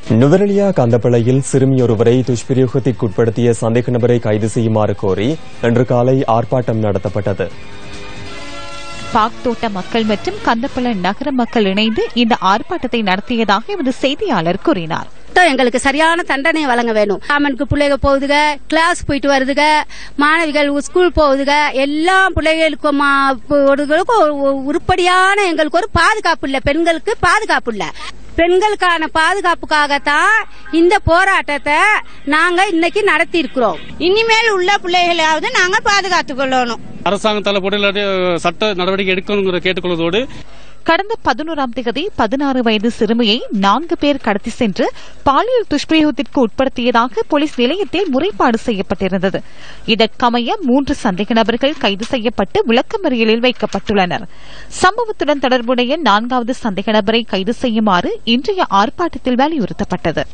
நுவரெலியா கந்தப்பளையில் சிறுமியொருவரை துஷ்பிரயோகத்திற்குட்படுத்திய சந்தேக நபரை கைது செய்யுமாறு கோரி இன்று காலை ஆர்ப்பாட்டம் நடத்தப்பட்டது. பாக் தோட்ட மக்கள் மற்றும் கந்தப்பள நகர மக்கள் இணைந்து இந்த ஆர்ப்பாட்டத்தை நடத்தியதாக எமது செய்தியாளர் கூறினார். எங்களுக்கு சரியான தண்டனை வழங்க வேணும். காமனுக்கு பிள்ளைகள் போகுதுக, கிளாஸ் போயிட்டு வருதுக, மாணவிகள் ஸ்கூல் போகுதுக, எல்லா பிள்ளைகளுக்கும் உருப்படியான எங்களுக்கு ஒரு பாதுகாப்பு இல்ல, பெண்களுக்கு பாதுகாப்பு இல்ல. பெண்களுக்கான பாதுகாப்புக்காகத்தான் இந்த போராட்டத்தை நாங்க இன்னைக்கு நடத்தி இருக்கிறோம். இனிமேல் உள்ள பிள்ளைகளாவது நாங்க பாதுகாத்துக் கொள்ளணும். அரசாங்கம் தலைப்பட சட்ட நடவடிக்கை எடுக்கணும் கேட்டுக்கொள்வதோடு கடந்த 11ஆம் தேதி 16 வயது சிறுமியை 4 பேர் கடத்தி சென்று பாலியல் துஷ்பிரயோகத்திற்கு உட்படுத்தியதாக போலீஸ் நிலையத்தில் முறைப்பாடு செய்யப்பட்டிருந்தது. இதற்கமைய 3 சந்தேக நபர்கள் கைது செய்யப்பட்டு விளக்கமறியலில் வைக்கப்பட்டுள்ளனர். சம்பவத்துடன் தொடர்புடைய 4வது சந்தேக நபரை கைது செய்யுமாறு இன்றைய ஆர்ப்பாட்டத்தில் வலியுறுத்தப்பட்டது.